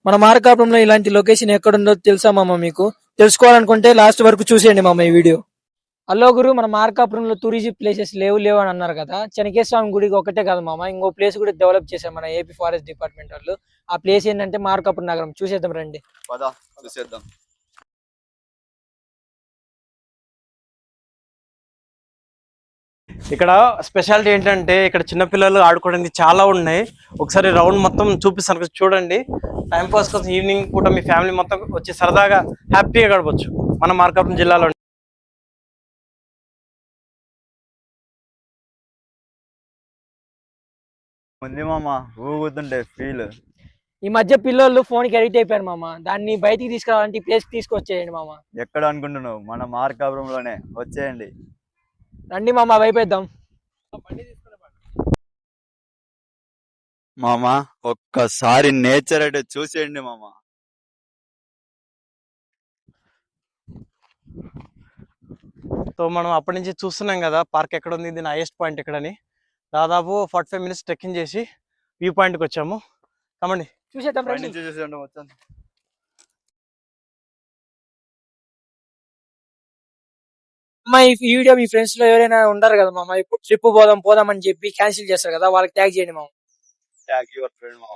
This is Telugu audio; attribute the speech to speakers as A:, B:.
A: మన మార్కాపురంలో ఇలాంటి లొకేషన్ ఎక్కడుందో తెలుసా మామ మీకు? తెలుసుకోవాలనుకుంటే లాస్ట్ వరకు చూసేయండి మామ ఈ వీడియో. హలో గురు, మన మార్కాపురంలో టూరిజం ప్లేసెస్ లేవు అని అన్నారు కదా. చెనకేశ్వర స్వామి గుడికి ఒకటే కాదు మామ, ఇంకో ప్లేస్ కూడా డెవలప్ చేశారు మన ఏపీ ఫారెస్ట్ డిపార్ట్మెంట్ వాళ్ళు. ఆ ప్లేస్ ఏంటంటే మార్కాపురం నగరం. చూసేద్దాం రండి.
B: పద చూసేద్దాం.
C: ఇక్కడ స్పెషాలిటీ ఏంటంటే ఇక్కడ చిన్నపిల్లలు ఆడుకోవడానికి చాలా ఉన్నాయి. ఒకసారి రౌండ్ మొత్తం చూపిస్తాను, చూడండి. టైంపాస్ కోసం ఈవినింగ్ పూట మీ ఫ్యామిలీ మొత్తం వచ్చి సరదాగా హ్యాపీగా గడపచ్చు మన మార్కాపురం జిల్లాలో.
B: ఉంది మామ, ఊగుతుంటే ఫీల్.
A: ఈ మధ్య పిల్లలు ఫోన్ కి అడిక్ట్ అయిపోయారు మామ. దాన్ని బయటికి తీసుకురావాలంటే ఈ ప్లేస్ తీసుకొచ్చేయండి మామ.
B: ఎక్కడ అనుకుంటున్నావు? మన మార్కాపురంలోనే, వచ్చేయండి.
A: రండి మామ, వైపేద్దాం.
B: మామ ఒక్కసారి నేచర్ అంటే చూసేయండి మామ.
C: సో మనం అప్పటి నుంచి చూస్తున్నాం కదా పార్క్ ఎక్కడ ఉంది, దీని హైయెస్ట్ పాయింట్ ఎక్కడని. దాదాపు 45 minutes ట్రెక్కింగ్ చేసి వ్యూ పాయింట్కి వచ్చాము. కమండి
A: చూసేద్దాం రండి.
B: వచ్చాను.
A: అమ్మా, ఈ వీడియో మీ ఫ్రెండ్స్ లో ఎవరైనా ఉంటారు కదా మామ, ఇప్పుడు ట్రిప్ పోదాం అని చెప్పి క్యాన్సిల్ చేస్తారు కదా, వాళ్ళకి ట్యాగ్ చేయండి మామ.
B: ట్యాగ్ యువర్ ఫ్రెండ్ మామ.